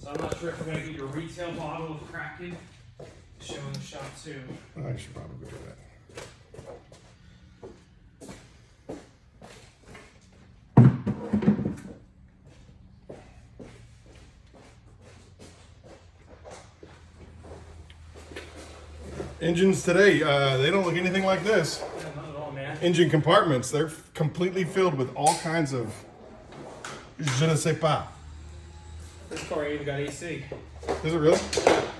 So I'm not sure if we're going to get your retail bottle of Kraken to show in the shop too. I should probably do that. Engines today, they don't look anything like this. Yeah, not at all, man. Engine compartments, they're completely filled with all kinds of je ne sais pas. This car even got AC. Is it really?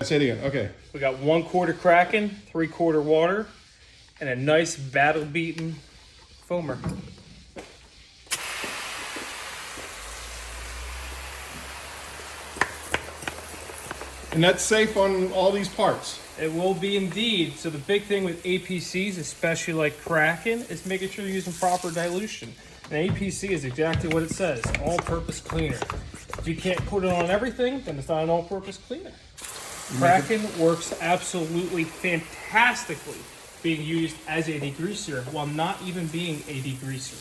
Say it again. Okay. We got 1/4 Kraken, 3/4 water, and a nice battle-beaten foamer. And that's safe on all these parts. It will be indeed. So the big thing with APCs, especially like Kraken, is making sure you're using proper dilution. And APC is exactly what it says, all-purpose cleaner. If you can't put it on everything, then it's not an all-purpose cleaner. Kraken works absolutely fantastically being used as a degreaser while not even being a degreaser.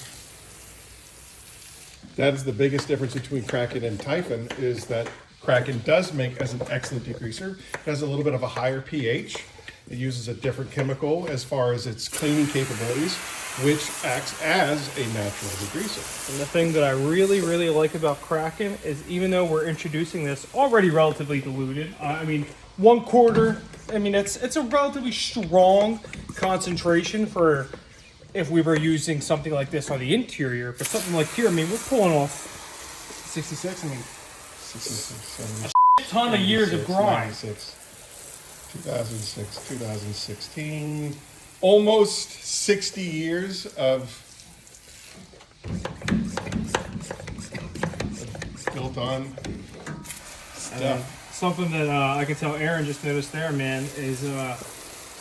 That is the biggest difference between Kraken and Typhon, is that Kraken does make as an excellent degreaser. It has a little bit of a higher pH. It uses a different chemical as far as its cleaning capabilities, which acts as a natural degreaser. And the thing that I really, really like about Kraken is even though we're introducing this already relatively diluted, I mean, 1/4, I mean, it's a relatively strong concentration for if we were using something like this on the interior, but something like here, I mean, we're pulling off 66, I mean, 66, 70, a ton of years of grind. 96, 2006, 2016, almost 60 years of built on stuff. Something that I can tell Aaron just noticed there, man, is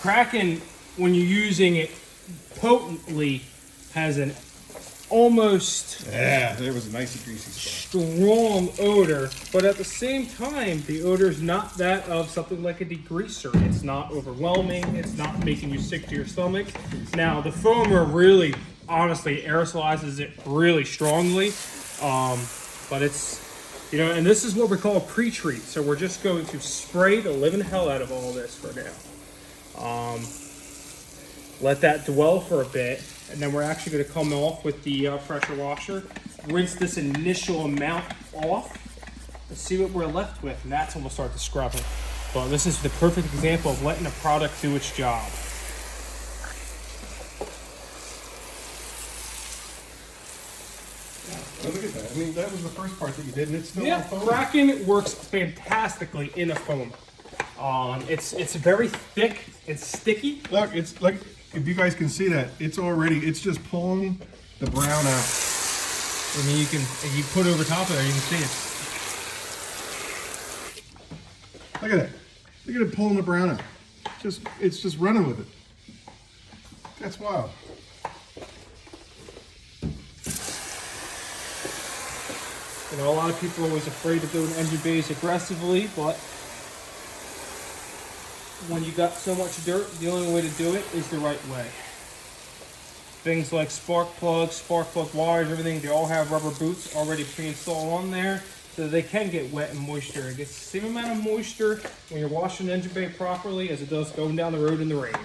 Kraken, when you're using it potently, has an almost There was a nice greasy spot. strong odor, but at the same time, the odor is not that of something like a degreaser. It's not overwhelming. It's not making you sick to your stomach. Now, the foamer really, honestly, aerosolizes it really strongly, but it's, you know, and this is what we call a pre-treat. So we're just going to spray the living hell out of all this for now. Let that dwell for a bit, and then we're actually going to come off with the pressure washer, rinse this initial amount off, and see what we're left with, and that's when we'll start to scrub it. But this is the perfect example of letting a product do its job. Oh, look at that. I mean, that was the first part that you did, and it's still Yeah, on foam. Kraken works fantastically in a foam. It's very thick and sticky. Look, it's like, if you guys can see that, it's just pulling the brown out. I mean, you can, if you put it over top of it, you can see it. Look at that. Look at it pulling the brown out. It's just running with it. That's wild. You know, a lot of people are always afraid to go in engine bays aggressively, but when you got so much dirt, the only way to do it is the right way. Things like spark plug wires, everything, they all have rubber boots already pre-installed on there, so they can get wet and moisture. It gets the same amount of moisture when you're washing an engine bay properly as it does going down the road in the rain.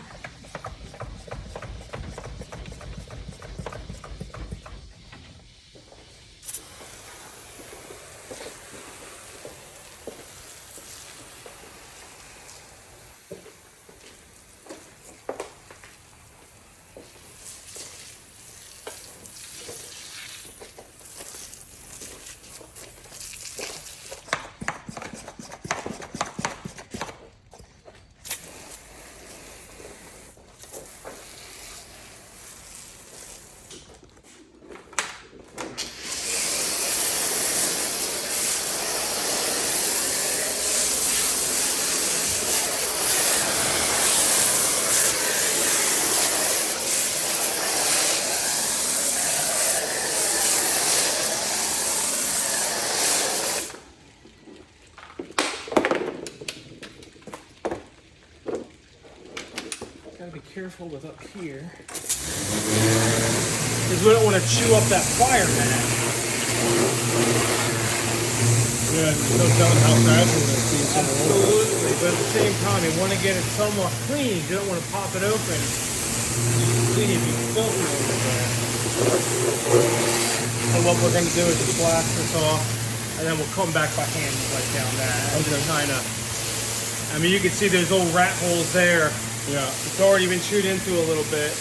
Gotta be careful with up here, because we don't want to chew up that wire mat. Yeah, no telling how fragile it is being so old. Absolutely, but at the same time, you want to get it somewhat clean. You don't want to pop it open. Clean it, be filthy over there. So what we're going to do is just blast this off, and then we'll come back by hand and wipe down that. And just kind of, I mean, you can see there's old rat holes there. Yeah. It's already been chewed into a little bit.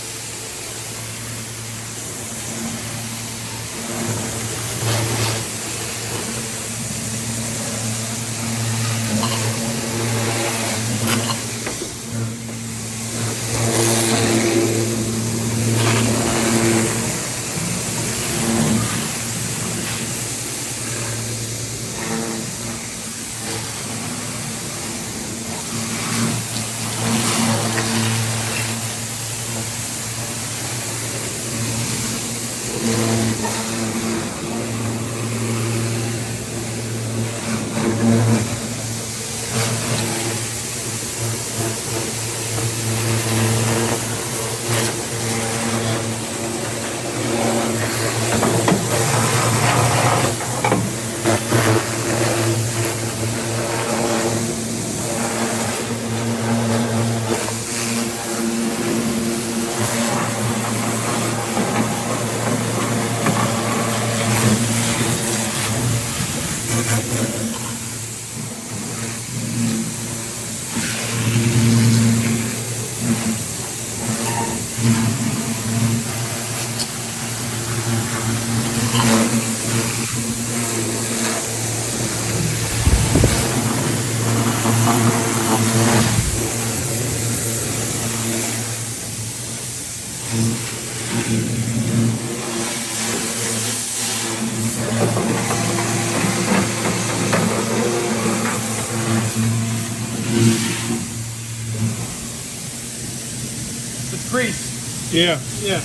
The crease. Yeah. Yeah.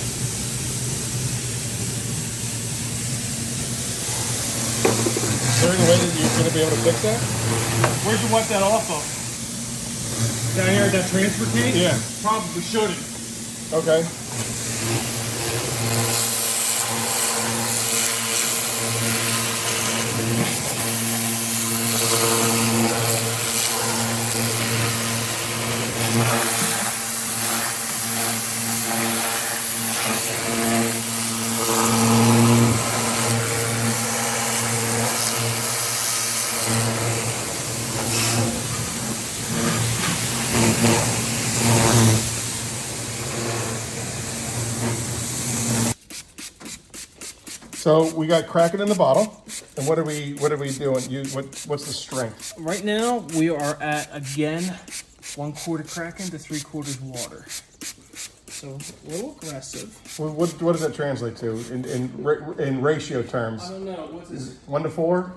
Is there any way that you're going to be able to fix that? Where'd you wipe that off of? Down here at that transfer case? Yeah. Probably shouldn't. Okay. So we got Kraken in the bottle, and what are we doing? What's the strength? Right now, we are at, again, 1/4 Kraken to 3/4 water. So, a little aggressive. Well, what does that translate to in ratio terms? I don't know. What's this? 1 to 4?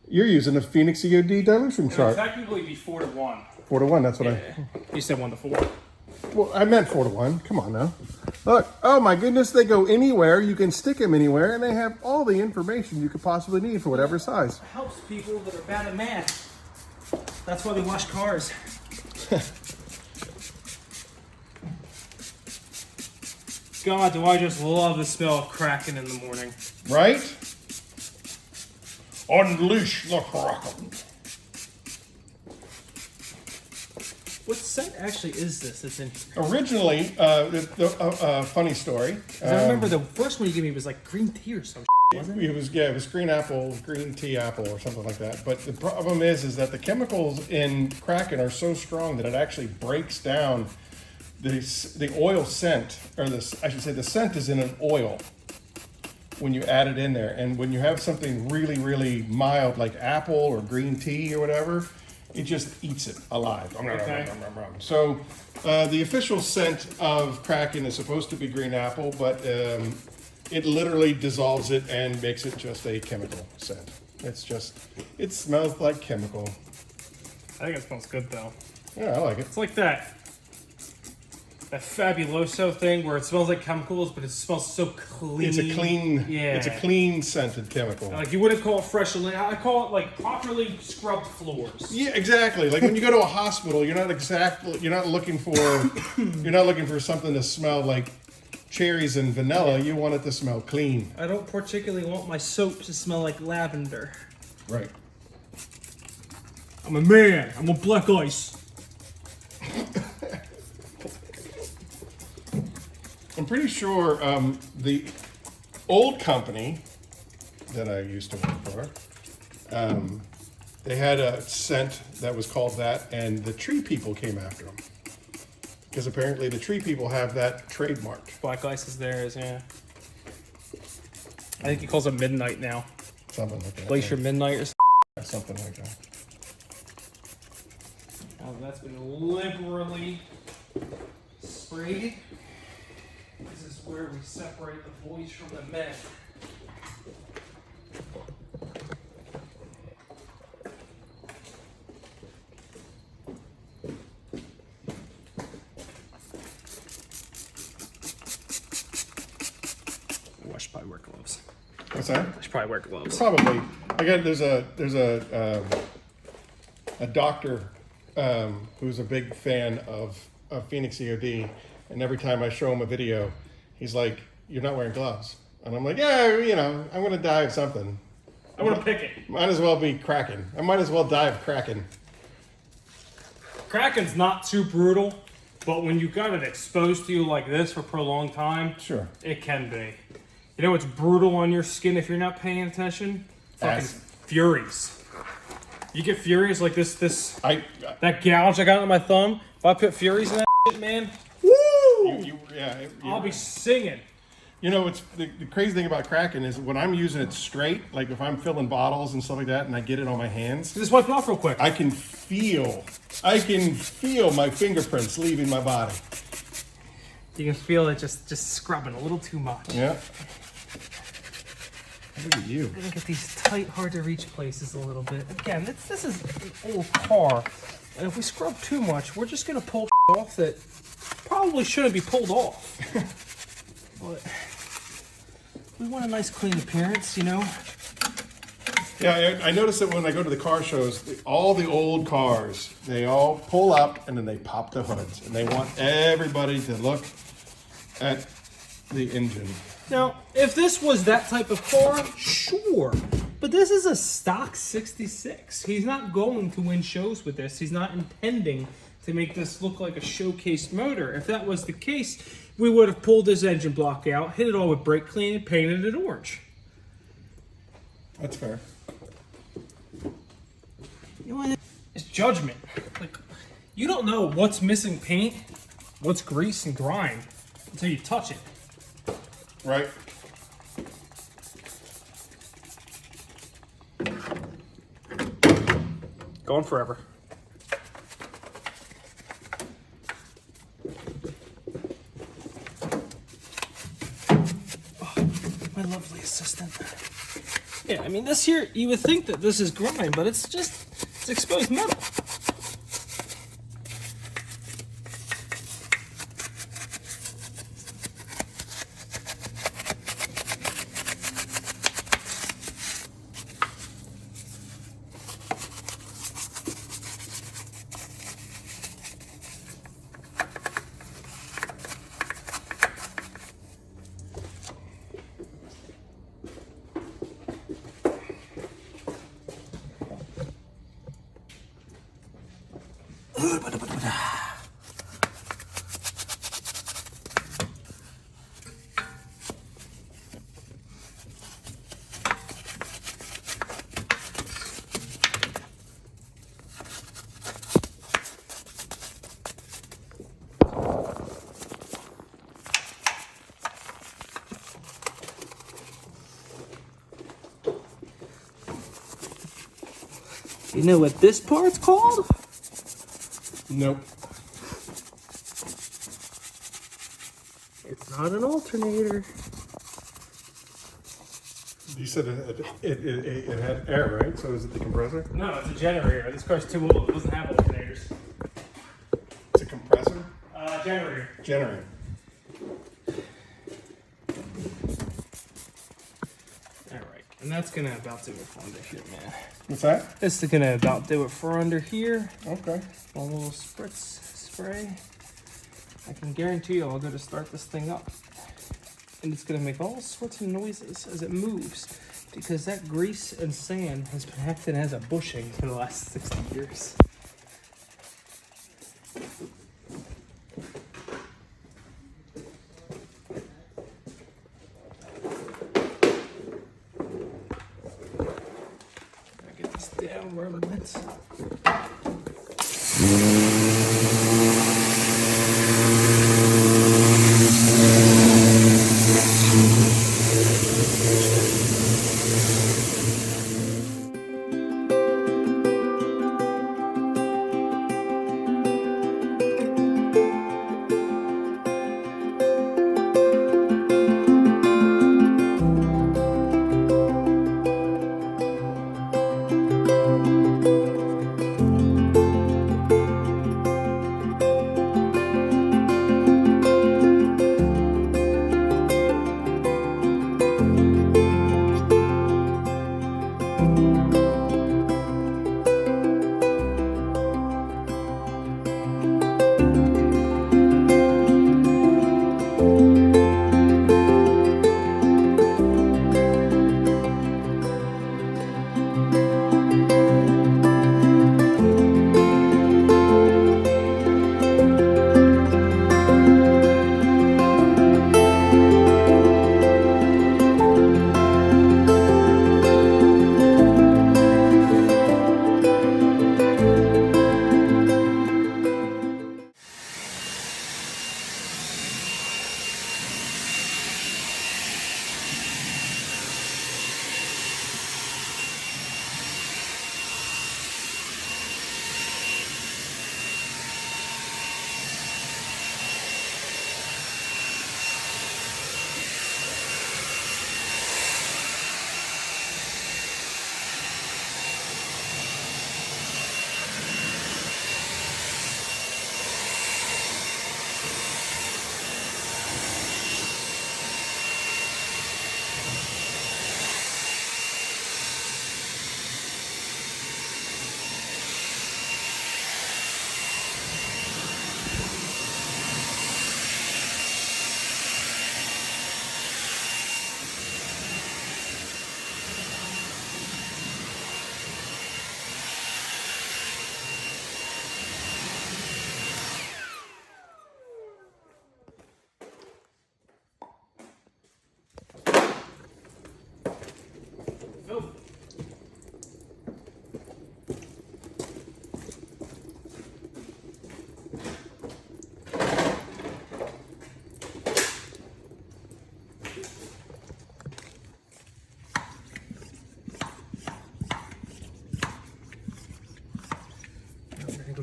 You're using a Phoenix E.O.D dilution chart. Technically be 4 to 1. 4 to 1, that's what You said 1 to 4. Well, I meant 4 to 1. Come on now. Look, oh my goodness, they go anywhere. You can stick them anywhere, and they have all the information you could possibly need for whatever size. It helps people that are bad at math. That's why they wash cars. God, do I just love the smell of Kraken in the morning. Right? Unleash the Kraken. What scent actually is this that's in here? Originally, funny story. 'Cause I remember the first one you gave me was like green tea or some wasn't it? It was green apple, green tea apple or something like that. But the problem is that the chemicals in Kraken are so strong that it actually breaks down the oil scent, or I should say the scent is in an oil when you add it in there. And when you have something really, really mild like apple or green tea or whatever, it just eats it alive. Okay. So the official scent of Kraken is supposed to be green apple, but it literally dissolves it and makes it just a chemical scent. It smells like chemical. I think it smells good though. Yeah, I like it. It's like that Fabuloso thing where it smells like chemicals, but it smells so clean. It's a clean scented chemical. Like you wouldn't call it fresh. I call it like properly scrubbed floors. Yeah, exactly. Like when you go to a hospital, you're not looking for something to smell like cherries and vanilla, you want it to smell clean. I don't particularly want my soap to smell like lavender. Right. I'm a man. I'm a black ice. I'm pretty sure the old company that I used to work for, they had a scent that was called that, and the tree people came after them. Because apparently the tree people have that trademarked. Black ice is theirs, yeah. I think he calls it midnight now. Something like that. Glacier midnight or something like that. Oh, that's been liberally sprayed. This is where we separate the boys from the men. I should probably wear gloves. What's that? I should probably wear gloves. Probably. Again, there's a doctor who's a big fan of Phoenix E.O.D. and every time I show him a video, he's like, "You're not wearing gloves," and I'm like, "Yeah, you know, I'm gonna die of something. I'm gonna pick it. Might as well be Kraken. I might as well die of Kraken." Kraken's not too brutal, but when you got it exposed to you like this for a prolonged time, Sure. it can be. You know what's brutal on your skin if you're not paying attention? Fucking Acid. Furies. You get Furies like this, that gouge I got on my thumb. If I put Furies in that shit, man, woo! I'll be singing. You know, it's the crazy thing about Kraken is when I'm using it straight, like if I'm filling bottles and stuff like that, and I get it on my hands, Just wipe it off real quick. I can feel my fingerprints leaving my body. You can feel it just scrubbing a little too much. Yeah. Look at you. Look at these tight, hard to reach places a little bit. Again, this is an old car, and if we scrub too much, we're just gonna pull off that probably shouldn't be pulled off. But we want a nice, clean appearance, you know. Yeah, I noticed that when I go to the car shows, all the old cars, they all pull up and then they pop the hoods, and they want everybody to look at the engine. Now, if this was that type of car, sure. But this is a stock 66. He's not going to win shows with this. He's not intending to make this look like a showcase motor. If that was the case, we would have pulled his engine block out, hit it all with brake clean, and painted it orange. That's fair. You know what? It's judgment. Like, you don't know what's missing paint, what's grease and grime, until you touch it. Right. Going forever. Oh, my lovely assistant. Yeah, I mean, this here, you would think that this is grime, but it's exposed metal. You know what this part's called? Nope. It's not an alternator. You said it had air, right? So is it the compressor? No, it's a generator. This car's too old. It doesn't have alternators. It's a compressor? Generator. Generator. Alright, and that's gonna about do it for under here, man. What's that? This is gonna about do it for under here. Okay. One little spray. I can guarantee you I'll go to start this thing up. and it's going to make all sorts of noises as it moves because that grease and sand has been acting as a bushing for the last 60 years. Get this down where it went.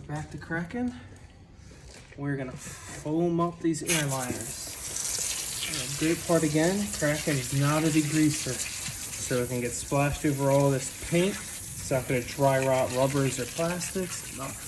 Back to Kraken, we're gonna foam up these airliners. And the great part again, Kraken is not a degreaser, so it can get splashed over all this paint. It's not gonna dry rot rubbers or plastics, nothing.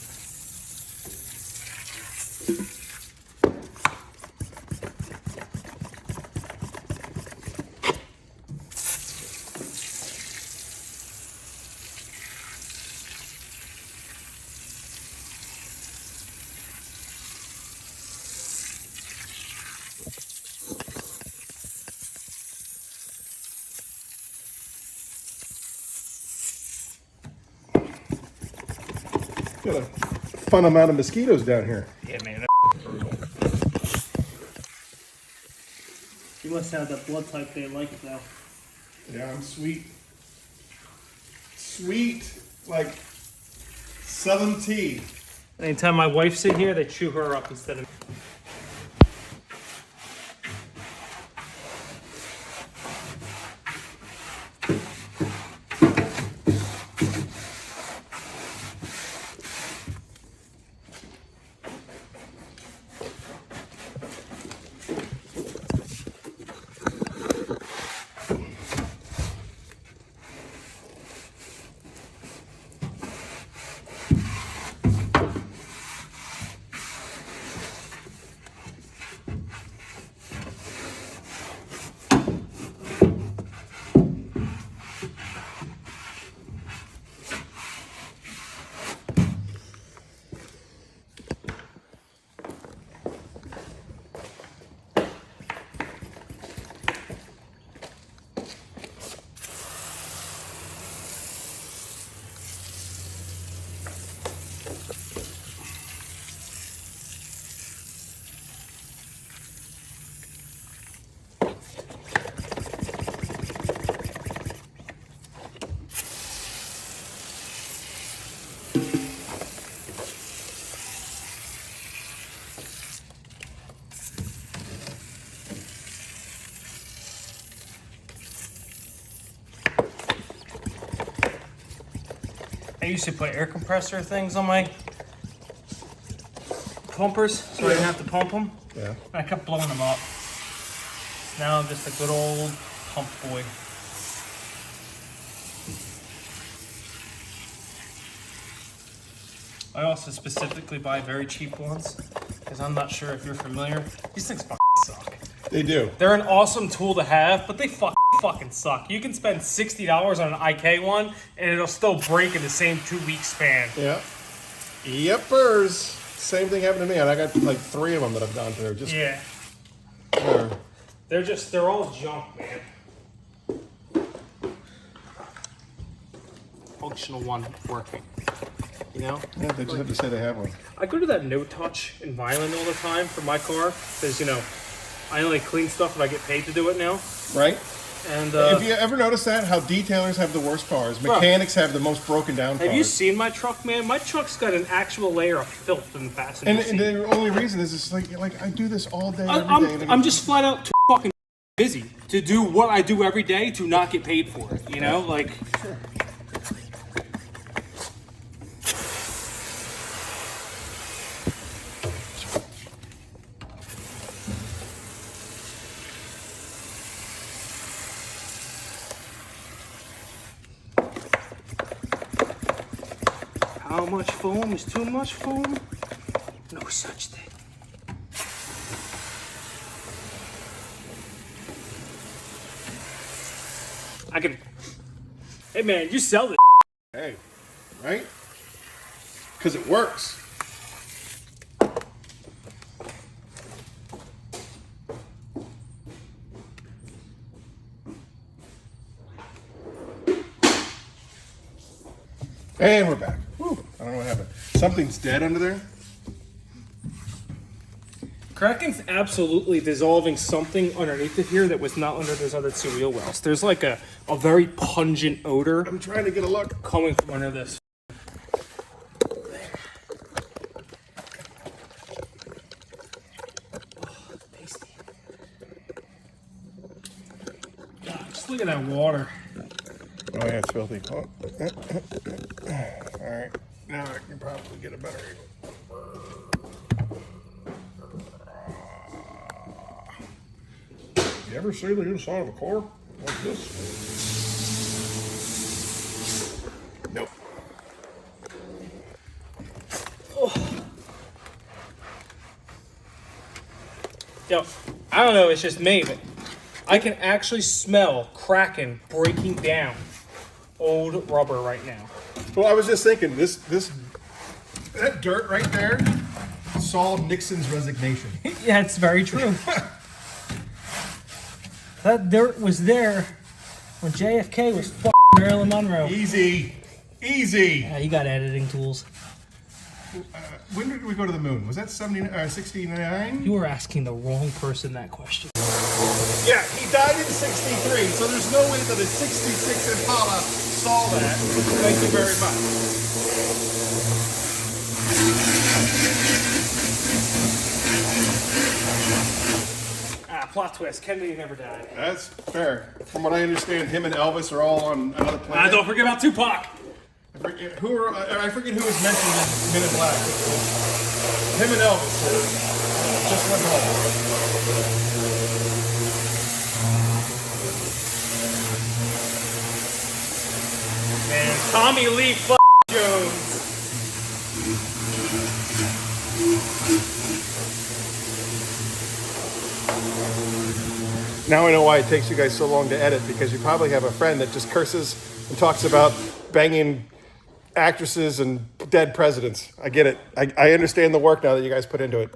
Got a fun amount of mosquitoes down here. Yeah, man. You must have that blood type they like though. Yeah, I'm sweet. Sweet, like Southern tea. Anytime my wife's in here, they chew her up instead of... used to put air compressor things on my pumpers so I didn't have to pump them. Yeah. I kept blowing them up. Now I'm just a good old pump boy. I also specifically buy very cheap ones because I'm not sure if you're familiar. These things fucking suck. They do. They're an awesome tool to have, but they fucking suck. You can spend $60 on an IK one and it'll still break in the same 2-week span. Yeah. Yepers. Same thing happened to me, and I got like 3 of them that I've gone through. Just yeah. They're all junk, man. Functional one working. You know? Yeah, they just have to say they have one. I go to that no touch environment all the time for my car because, you know, I only clean stuff when I get paid to do it now. Right? And if you ever notice that, how detailers have the worst cars, mechanics have the most broken down cars. Have you seen my truck, man? My truck's got an actual layer of filth in the passenger seat. And the only reason is it's like I do this all day, every day. I'm just flat out too fucking busy to do what I do every day to not get paid for it. You know, like. Sure. How much foam is too much foam? No such thing. I can. Hey man, you sell this. Hey, right? Because it works. And we're back. Whew, I don't know what happened. Something's dead under there. Kraken's absolutely dissolving something underneath it here that was not under those other 2 wheel wells. There's like a very pungent odor I'm trying to get a look. coming from under this. Oh, tasty. God, just look at that water. Oh yeah, it's filthy. Oh. All right, now I can probably get a better angle. You ever see the inside of a car like this? Nope. Oh. Yo, I don't know, it's just me, but I can actually smell Kraken breaking down old rubber right now. Well, I was just thinking, that dirt right there saw Nixon's resignation. Yeah, it's very true. That dirt was there when JFK was f***ing Marilyn Monroe. Easy. Easy. Yeah, you got editing tools. When did we go to the moon? Was that 69? You were asking the wrong person that question. Yeah, he died in 63, so there's no way that a 66 Impala saw that. Thank you very much. Plot twist, Kennedy never died. That's fair. From what I understand, him and Elvis are all on another planet. Don't forget about Tupac. I forget who was mentioned in Men in Black. Him and Elvis just went home. Man, Tommy Lee Jones. Now I know why it takes you guys so long to edit, because you probably have a friend that just curses and talks about banging actresses and dead presidents. I get it. I understand the work now that you guys put into it.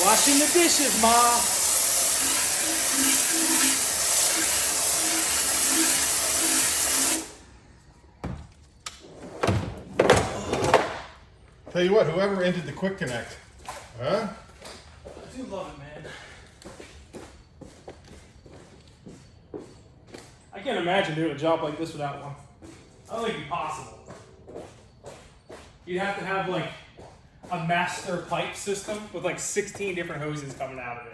Washing the dishes, Ma. Tell you what, whoever ended the quick connect, huh? I do love it, man. I can't imagine doing a job like this without one. I don't think it'd be possible. You'd have to have like a master pipe system with like 16 different hoses coming out of it.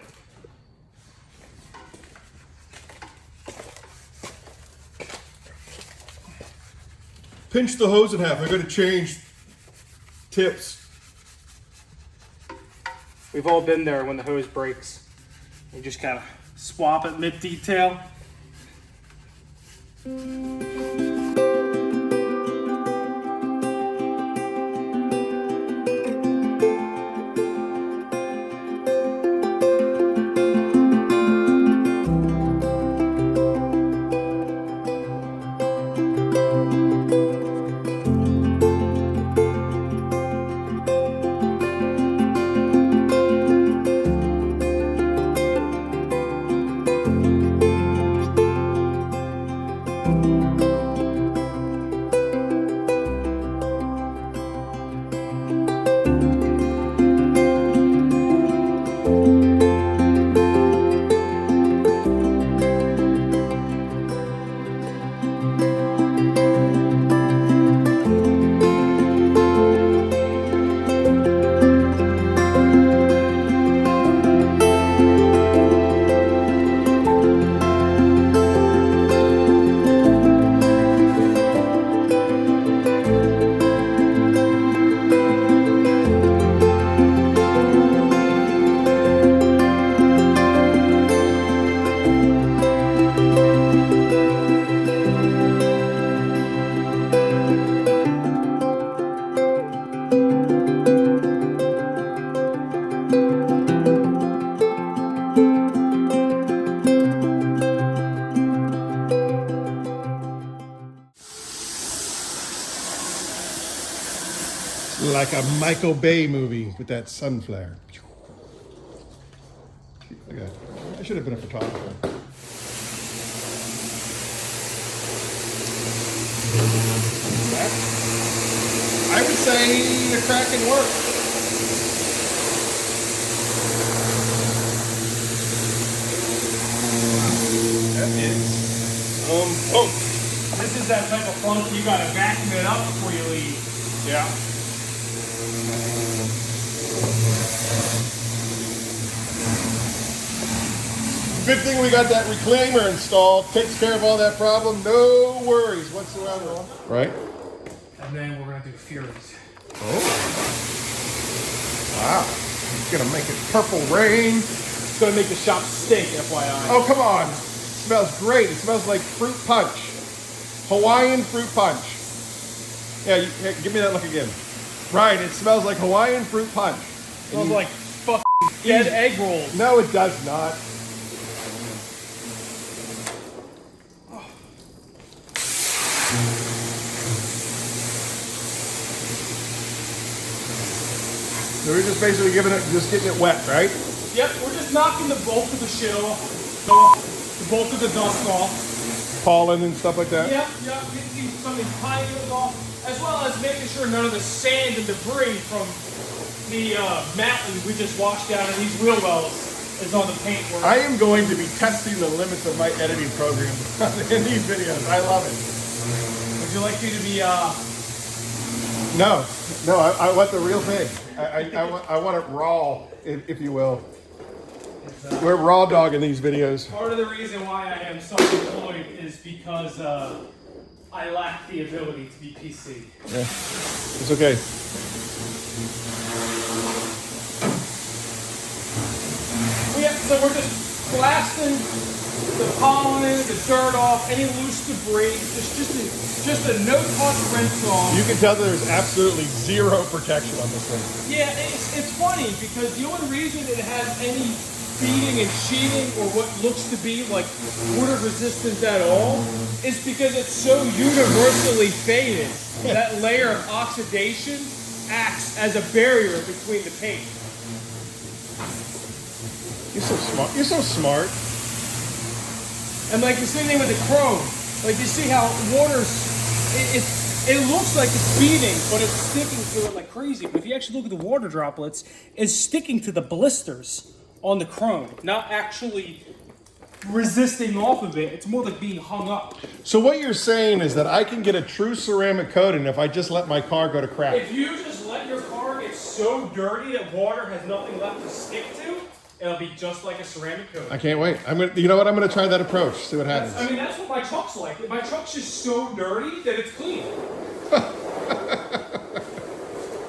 Pinch the hose in half. I gotta change tips. We've all been there when the hose breaks. You just gotta swap it mid-detail. Like a Michael Bay movie with that sun flare. Look at that. I should have been a photographer. I would say the Kraken works. That is Boom. This is that type of funk you gotta vacuum it up before you leave. yeah. Good thing we got that reclaimer installed. Takes care of all that problem. No worries whatsoever. Right? And then we're gonna do Furies. Oh. Wow. It's gonna make it purple rain. It's gonna make the shop stink, FYI. Oh, come on. It smells great. It smells like fruit punch. Hawaiian fruit punch. Yeah, here, give me that look again. Right, it smells like Hawaiian fruit punch. It smells like fucking dead egg rolls. No, it does not. So we're just basically getting it wet, right? Yep, we're just knocking the bulk of the shit off, the bulk of the dust off. Pollen and stuff like that. Yep, getting some of these pine needles off, as well as making sure none of the sand and debris from the mountain we just washed out of these wheel wells is on the paintwork. I am going to be testing the limits of my editing program in these videos. I love it. Would you like me to be, No, I want the real thing. I want it raw, if you will. We're raw dogging these videos. part of the reason why I am self-employed is because I lack the ability to be PC. Yeah, it's okay. Yeah, so we're just blasting the pollen, the dirt off, any loose debris, just a no-touch rinse off. You can tell that there's absolutely zero protection on this thing. Yeah, it's funny because the only reason it has any beading and sheeting or what looks to be like water resistance at all is because it's so universally faded. That layer of oxidation acts as a barrier between the paint. You're so smart. You're so smart. And like the same thing with the chrome. Like you see how water's, it looks like it's beading, but it's sticking to it like crazy. But if you actually look at the water droplets, it's sticking to the blisters on the chrome, not actually resisting off of it. It's more like being hung up. So what you're saying is that I can get a true ceramic coating if I just let my car go to crap. If you just let your car get so dirty that water has nothing left to stick to, it'll be just like a ceramic coat. I can't wait. You know what? I'm gonna try that approach. See what happens. I mean, that's what my truck's like. My truck's just so dirty that it's clean.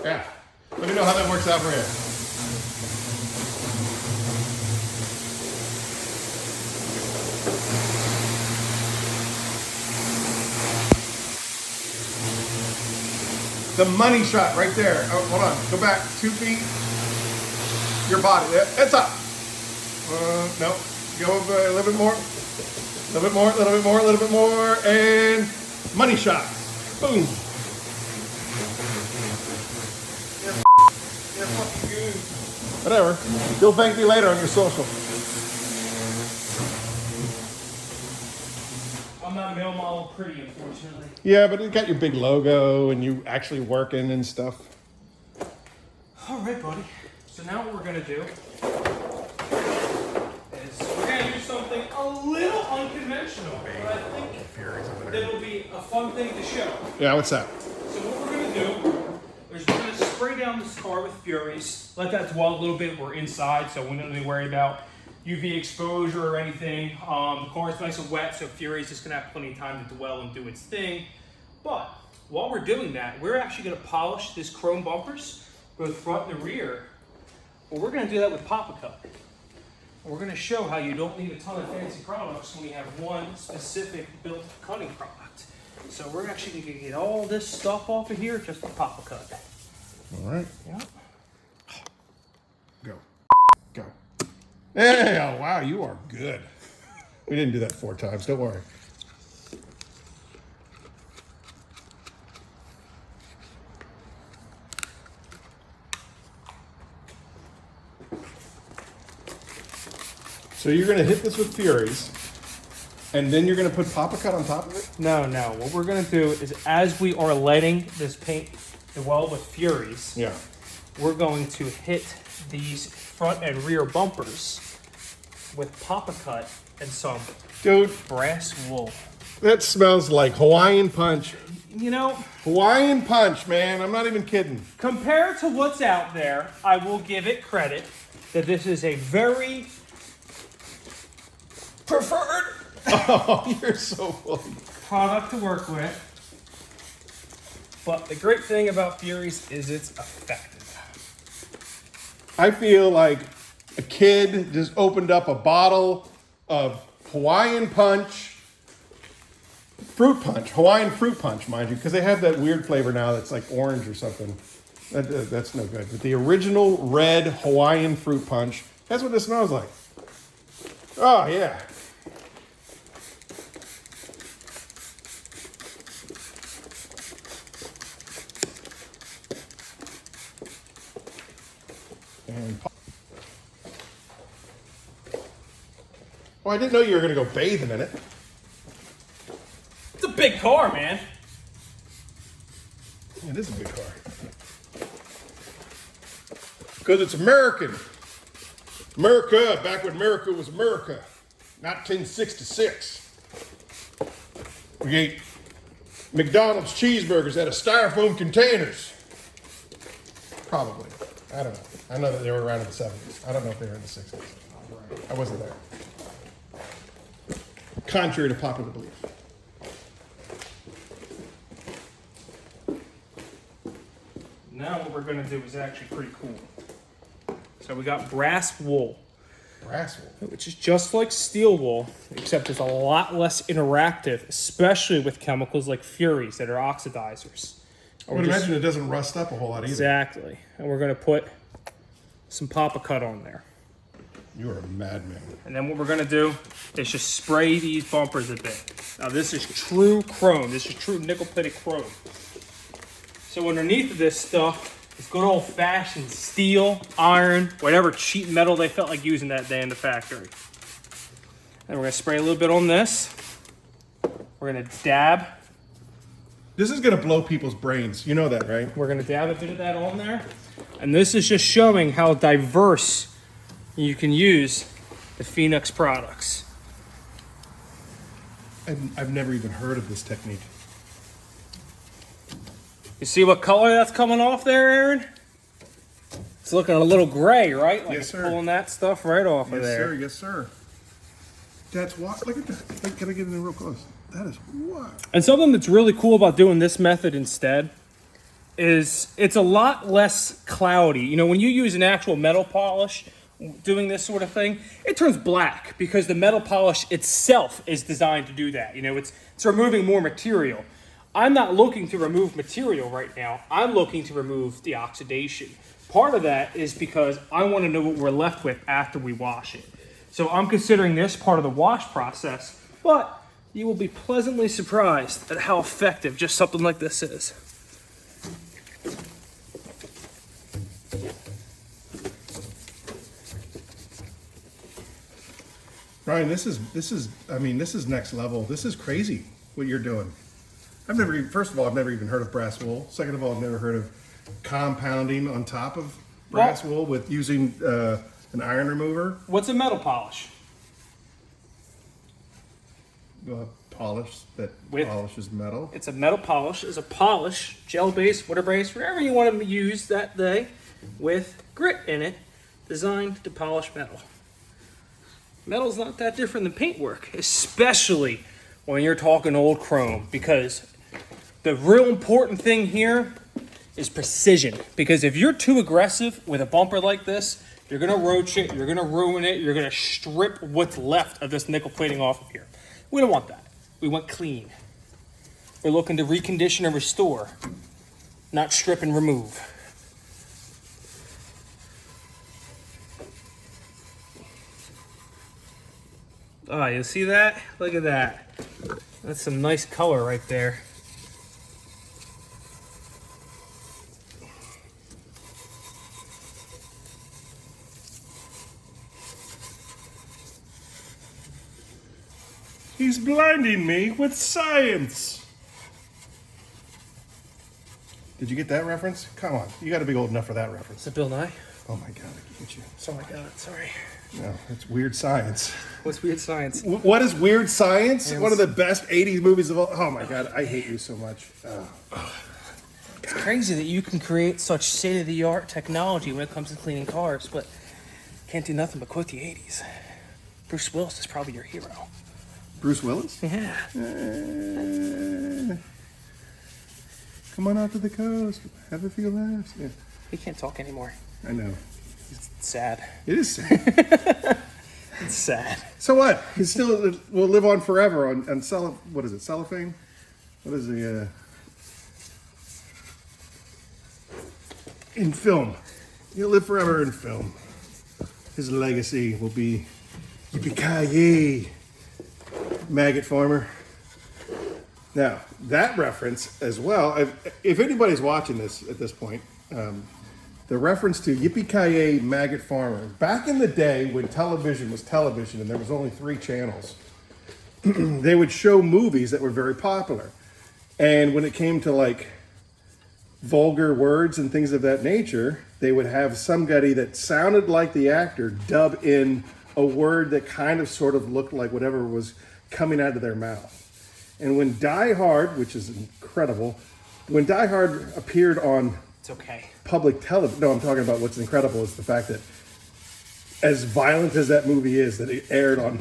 Yeah. Let me know how that works out for you. The money shot right there. Oh, hold on. Go back 2 feet. Your body. It's up. No. Go a little bit more. A little bit more. A little bit more. A little bit more. And money shot. Boom. You're fucking good. Whatever. You'll thank me later on your social. I'm not male model pretty, unfortunately. Yeah, but it got your big logo and you actually working and stuff. All right, buddy. So now what we're gonna do is we're gonna do something a little unconventional, but I think it'll be a fun thing to show. Yeah, what's that? So what we're gonna do is we're gonna spray down this car with Furies, let that dwell a little bit. We're inside, so we don't need to worry about UV exposure or anything. The car's nice and wet, so Furies is gonna have plenty of time to dwell and do its thing. But while we're doing that, we're actually gonna polish this chrome bumpers, both front and rear. Well, we're gonna do that with Pop-A-Cut. We're gonna show how you don't need a ton of fancy products when you have one specific built cutting product. So we're actually gonna get all this stuff off of here just with Pop-A-Cut. All right. Yep. Go. Go. Hey, oh, wow, you are good. We didn't do that 4 times, don't worry. So you're gonna hit this with Furies, and then you're gonna put Pop-A-Cut on top of it? No. What we're gonna do is as we are letting this paint dwell with Furies, Yeah. we're going to hit these front and rear bumpers with Pop-A-Cut and some Dude, brass wool. that smells like Hawaiian Punch. You know, Hawaiian Punch, man. I'm not even kidding. compared to what's out there, I will give it credit that this is a very preferred Oh, you're so funny. product to work with. But the great thing about Furies is it's effective. I feel like a kid just opened up a bottle of Hawaiian Punch, Hawaiian fruit punch, mind you, because they have that weird flavor now that's like orange or something. That's no good. But the original red Hawaiian fruit punch, that's what it smells like. Oh, yeah. And oh, I didn't know you were going to go bathing in it. It's a big car, man. It is a big car. Because it's American. America, back when America was America. 1966. We ate McDonald's cheeseburgers out of styrofoam containers. Probably. I don't know. I know that they were around in the 70s. I don't know if they were in the 60s. I wasn't there. Contrary to popular belief. Now what we're going to do is actually pretty cool. So we got brass wool, Brass wool. which is just like steel wool, except it's a lot less interactive, especially with chemicals like Furies that are oxidizers. I would imagine it doesn't rust up a whole lot either. Exactly. And we're going to put some Pop-A-Cut on there. You are a madman. And then what we're going to do is just spray these bumpers a bit. Now this is true chrome. This is true nickel-plated chrome. So underneath of this stuff is good old-fashioned steel, iron, whatever cheap metal they felt like using that day in the factory. And we're going to spray a little bit on this. We're going to dab. This is going to blow people's brains. You know that, right? We're going to dab a bit of that on there. And this is just showing how diverse you can use the Phoenix products. I've never even heard of this technique. You see what color that's coming off there, Aaron? It's looking a little gray, right? Like Yes, it's sir. pulling that stuff right off of Yes, there. sir. Yes, sir. That's what. Look at that. Like, can I get in real close? That is what. And something that's really cool about doing this method instead is it's a lot less cloudy. You know, when you use an actual metal polish doing this sort of thing, it turns black because the metal polish itself is designed to do that. You know, it's removing more material. I'm not looking to remove material right now. I'm looking to remove the oxidation. Part of that is because I want to know what we're left with after we wash it. So I'm considering this part of the wash process, but you will be pleasantly surprised at how effective just something like this is. Ryan, this is next level. This is crazy what you're doing. First of all, I've never even heard of brass wool. Second of all, I've never heard of compounding on top of brass wool with using an iron remover. What's a metal polish? Polish that polishes metal. It's a metal polish. It's a polish, gel-based, water-based, whatever you want to use that day, with grit in it, designed to polish metal. Metal's not that different than paintwork, especially when you're talking old chrome, because the real important thing here is precision. Because if you're too aggressive with a bumper like this, you're gonna roach it, you're gonna ruin it, you're gonna strip what's left of this nickel plating off of here. We don't want that. We want clean. We're looking to recondition and restore, not strip and remove. Oh, you see that? Look at that. That's some nice color right there. He's blinding me with science. Did you get that reference? Come on, you got to be old enough for that reference. Is it Bill Nye? Oh my God, I can't get you. Oh my God, sorry. No, it's Weird Science. What's Weird Science? What is Weird Science? One of the best 80s movies of all. Oh my God, I hate you so much. It's crazy that you can create such state-of-the-art technology when it comes to cleaning cars, but can't do nothing but quote the 80s. Bruce Willis is probably your hero. Bruce Willis? Yeah. Come on out to the coast. Have a few laughs. Yeah, He can't talk anymore. I know. It's sad. It is sad. It's sad. So what? He still will live on forever on what is it? Cellophane? What is the in film? He'll live forever in film. His legacy will be yippee-ki-yay, maggot farmer. Now that reference as well. If anybody's watching this at this point, the reference to yippee-ki-yay, maggot farmer. Back in the day when television was television and there was only 3 channels, they would show movies that were very popular. And when it came to like vulgar words and things of that nature, they would have somebody that sounded like the actor dub in a word that kind of sort of looked like whatever was coming out of their mouth. And when Die Hard, which is incredible, when Die Hard appeared on It's okay. public television, no, I'm talking about what's incredible is the fact that as violent as that movie is, that it aired on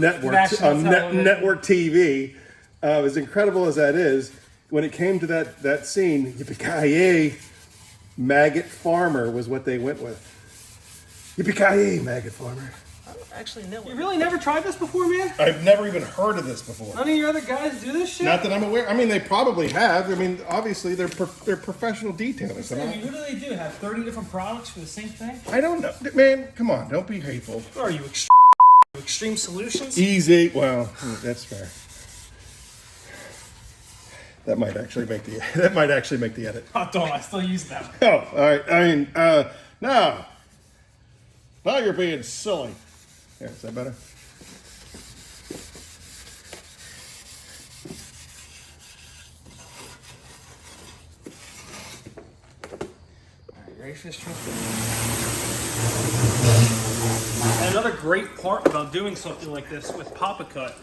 network network TV, as incredible as that is, when it came to that scene, yippee-ki-yay, maggot farmer was what they went with. Yippee-ki-yay, maggot farmer. Actually, no. You really never tried this before, man? I've never even heard of this before. None of your other guys do this shit? Not that I'm aware. I mean, they probably have. I mean, obviously, they're professional detailers. Who do they do? Have 30 different products for the same thing? I don't know. Man, come on. Don't be hateful. Or are you Extreme Solutions? Easy. Well, that's fair. That might actually make the edit. Oh, don't. I still use that. Oh, all right. I mean, now you're being silly. Yeah, is that better? All right, ready for this transfer? Another great part about doing something like this with Papa Cut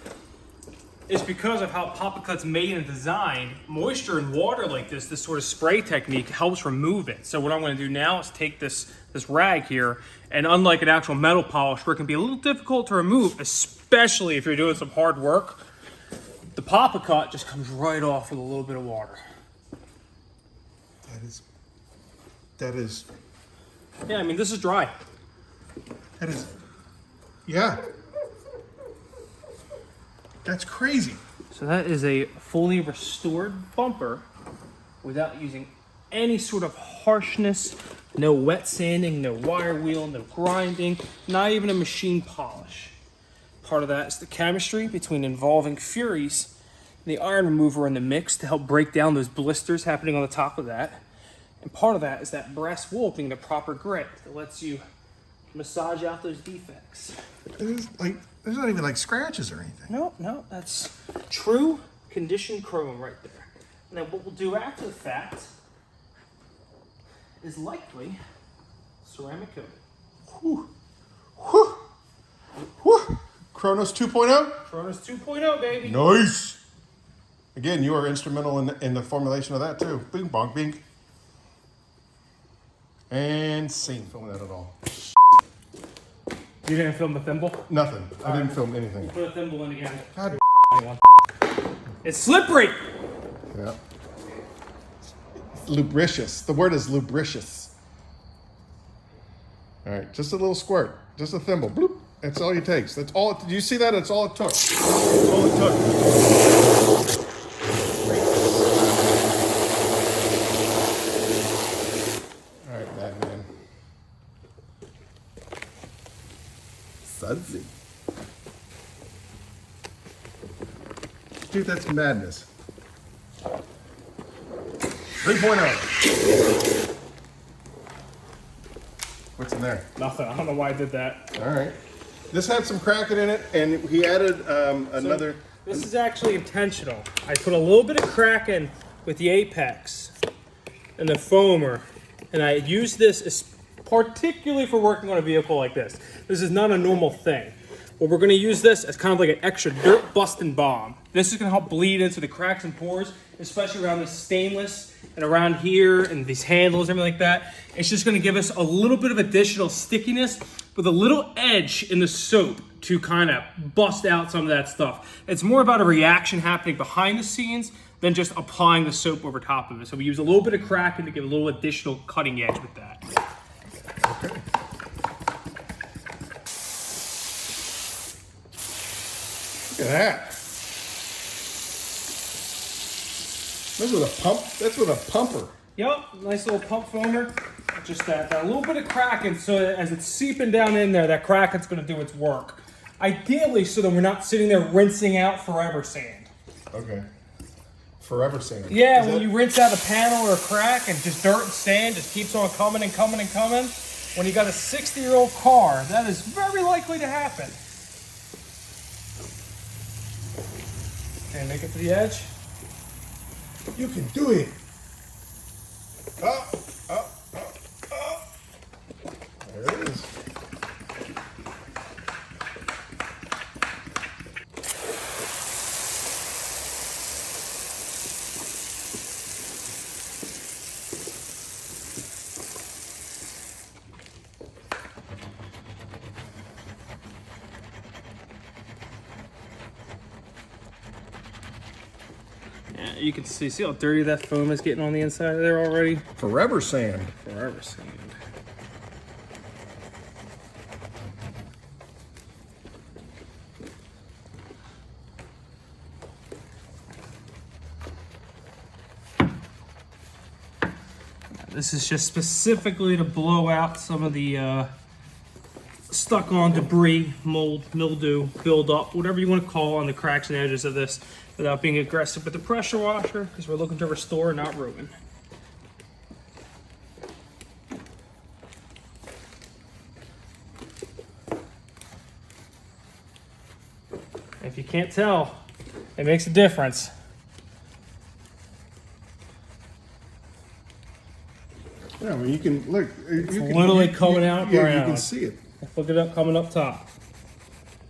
is because of how Papa-Cut's made and designed. Moisture and water like this sort of spray technique helps remove it. So what I'm going to do now is take this rag here, and unlike an actual metal polish where it can be a little difficult to remove, especially if you're doing some hard work, the Papa-Cut just comes right off with a little bit of water. That is. Yeah, I mean, this is dry. That is. Yeah. That's crazy. So that is a fully restored bumper without using any sort of harshness, no wet sanding, no wire wheel, no grinding, not even a machine polish. Part of that is the chemistry between involving Furies and the iron remover in the mix to help break down those blisters happening on the top of that. And part of that is that brass wool being the proper grit that lets you massage out those defects. There's not even like scratches or anything. No, that's true conditioned chrome right there. And then what we'll do after the fact is likely ceramic coating. Whew. Whew. Whew. Kronos 2.0? Kronos 2.0, baby. Nice. Again, you are instrumental in the formulation of that too. Bing, bonk, bing. And scene. Filming that at all. You didn't film the thimble? Nothing. I didn't film anything. Put a thimble in again. God. It's slippery. Yeah. Lubricious. The word is lubricious. All right, just a little squirt, just a thimble. Bloop. That's all it takes. That's all. Do you see that? That's all it took. That's all it took. All right, Batman. Sudsy. Dude, that's madness. 3.0. What's in there? Nothing. I don't know why I did that. All right. This had some Kraken in it, and he added another. This is actually intentional. I put a little bit of Kraken with the apex and the foamer, and I use this particularly for working on a vehicle like this. This is not a normal thing. Well, we're going to use this as kind of like an extra dirt busting bomb. This is going to help bleed into the cracks and pores, especially around this stainless and around here and these handles, everything like that. It's just going to give us a little bit of additional stickiness with a little edge in the soap to kind of bust out some of that stuff. It's more about a reaction happening behind the scenes than just applying the soap over top of it. So we use a little bit of Kraken to give a little additional cutting edge with that. Okay. Look at that. That's with a pump. That's with a pumper. Yep, nice little pump foamer. Just that little bit of Kraken, so as it's seeping down in there, that Kraken's going to do its work. Ideally, so that we're not sitting there rinsing out forever sand. Okay. Forever sand. Yeah, when you rinse out a panel or a crack and just dirt and sand just keeps on coming and coming and coming, when you got a 60-year-old car, that is very likely to happen. Okay, make it to the edge. You can do it. Up, up, up, up. There it is. You can see how dirty that foam is getting on the inside of there already? Forever sand. Forever sand. This is just specifically to blow out some of the stuck on debris, mold, mildew, buildup, whatever you want to call on the cracks and edges of this without being aggressive with the pressure washer because we're looking to restore, not ruin. If you can't tell, it makes a difference. Yeah, I mean, you can look. It's literally coming out Yeah, brown. you can see it. Look it up coming up top.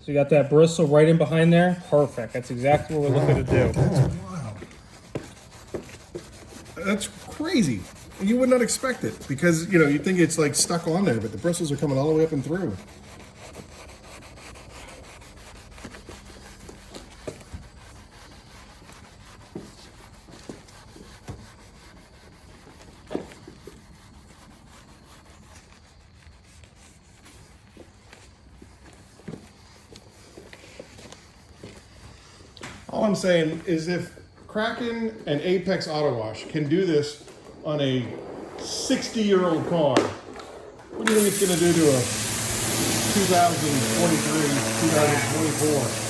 So you got that bristle right in behind there. Perfect. That's exactly what we're looking to do. That's wild. That's crazy. You would not expect it because, you know, you think it's like stuck on there, but the bristles are coming all the way up and through. All I'm saying is if Kraken and Apex Auto Wash can do this on a 60-year-old car, what do you think it's going to do to a 2023, 2024?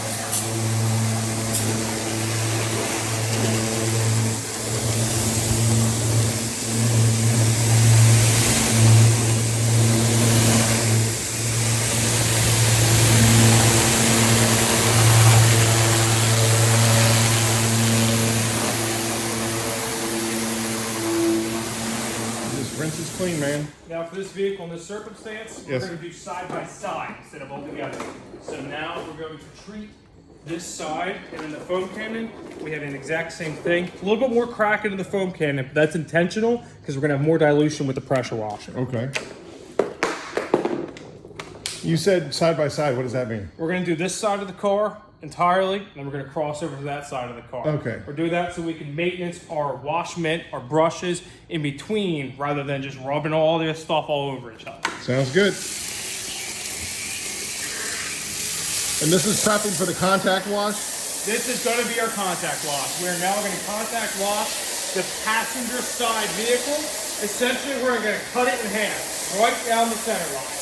Rinse is clean, man. Now for this vehicle in this circumstance, we're Yes. going to do side by side instead of all together. So now we're going to treat this side, and in the foam cannon, we had an exact same thing. A little bit more cracking in the foam cannon, but that's intentional because we're going to have more dilution with the pressure washer. Okay. You said side by side. What does that mean? We're going to do this side of the car entirely, and then we're going to cross over to that side of the car. Okay. We're doing that so we can maintenance our wash mitt, our brushes in between, rather than just rubbing all this stuff all over each other. Sounds good. And this is prepping for the contact wash? This is going to be our contact wash. We're now going to contact wash the passenger side vehicle. Essentially, we're going to cut it in half, right down the center line.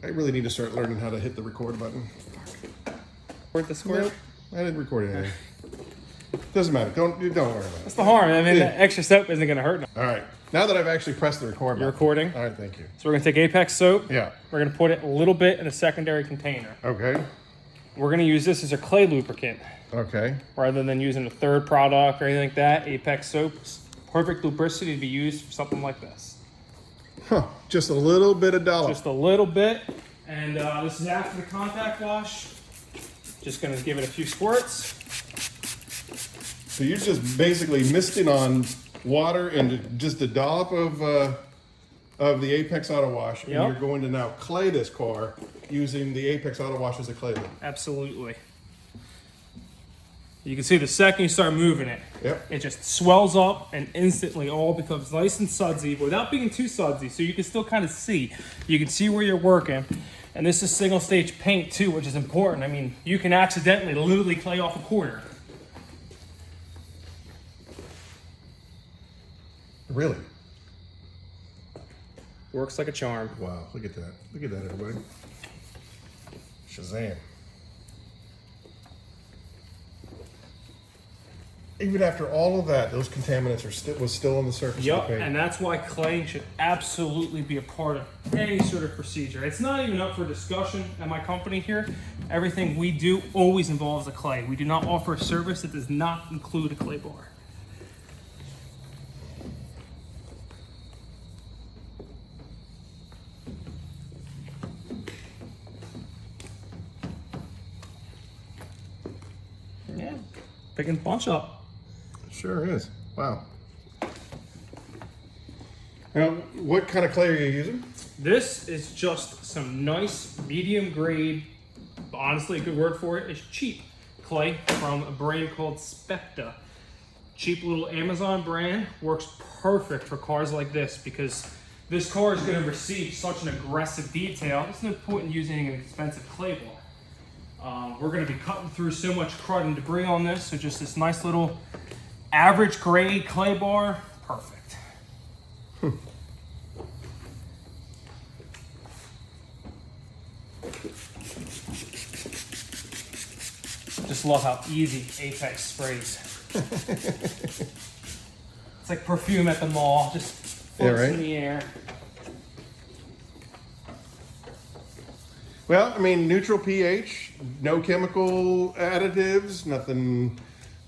I really need to start learning how to hit the record button. Record the square? Nope, I didn't record anything. Doesn't matter. Don't worry about it. That's the harm. I mean, Yeah. the extra soap isn't going to hurt. All right. Now that I've actually pressed the record button. You're recording? All right, thank you. So we're going to take Apex soap. Yeah. We're going to put it a little bit in a secondary container. Okay. We're going to use this as a clay lubricant. Okay. Rather than using a third product or anything like that. Apex soap's perfect lubricity to be used for something like this. Huh. Just a little bit of dollop. Just a little bit. And this is after the contact wash. Just going to give it a few squirts. So you're just basically misting on water and just a dollop of the Apex Auto Wash, and Yep. you're going to now clay this car using the Apex Auto Wash as a clay lube. Absolutely. You can see the second you start moving it, Yep. it just swells up and instantly all becomes nice and sudsy, but without being too sudsy, so you can still kind of see. You can see where you're working. And this is single stage paint too, which is important. I mean, you can accidentally literally clay off a corner. Really? Works like a charm. Wow, look at that. Look at that, everybody. Shazam. Even after all of that, those contaminants was still on the surface Yup, of the paint. and that's why claying should absolutely be a part of any sort of procedure. It's not even up for discussion at my company here. Everything we do always involves a clay. We do not offer a service that does not include a clay bar. Yeah, picking bunch up. Sure is. Wow. Now, what kind of clay are you using? This is just some nice medium grade, honestly a good word for it is cheap clay from a brand called Specta. Cheap little Amazon brand, works perfect for cars like this because this car is going to receive such an aggressive detail. There's no point in using an expensive clay bar. We're going to be cutting through so much crud and debris on this, so just this nice little average grade clay bar, perfect. Just love how easy Apex sprays. It's like perfume at the mall, just floats in the air. Well, I mean, neutral pH, no chemical additives, nothing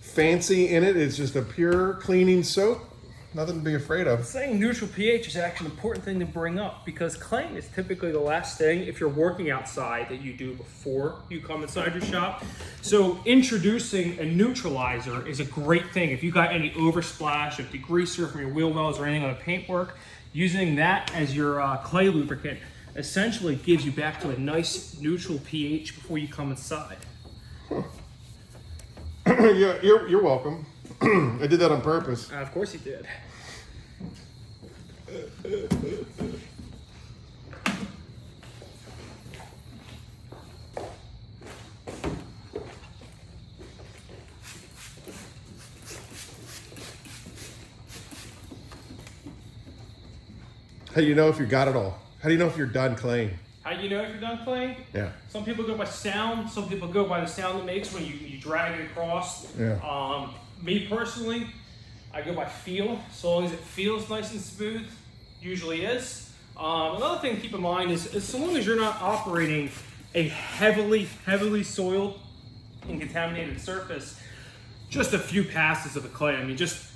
fancy in it. It's just a pure cleaning soap. Nothing to be afraid of. Saying neutral pH is actually an important thing to bring up because claying is typically the last thing, if you're working outside, that you do before you come inside your shop. So introducing a neutralizer is a great thing. If you got any oversplash of degreaser from your wheel wells or anything on the paintwork, using that as your clay lubricant essentially gives you back to a nice neutral pH before you come inside. Huh. Yeah, you're welcome. I did that on purpose. Of course you did. How do you know if you got it all? How do you know if you're done claying? How do you know if you're done claying? Yeah. Some people go by sound. Some people go by the sound it makes when you drag it across. Yeah. Me personally, I go by feel. So long as it feels nice and smooth, usually is. Another thing to keep in mind is so long as you're not operating a heavily soiled and contaminated surface, just a few passes of the clay. I mean, just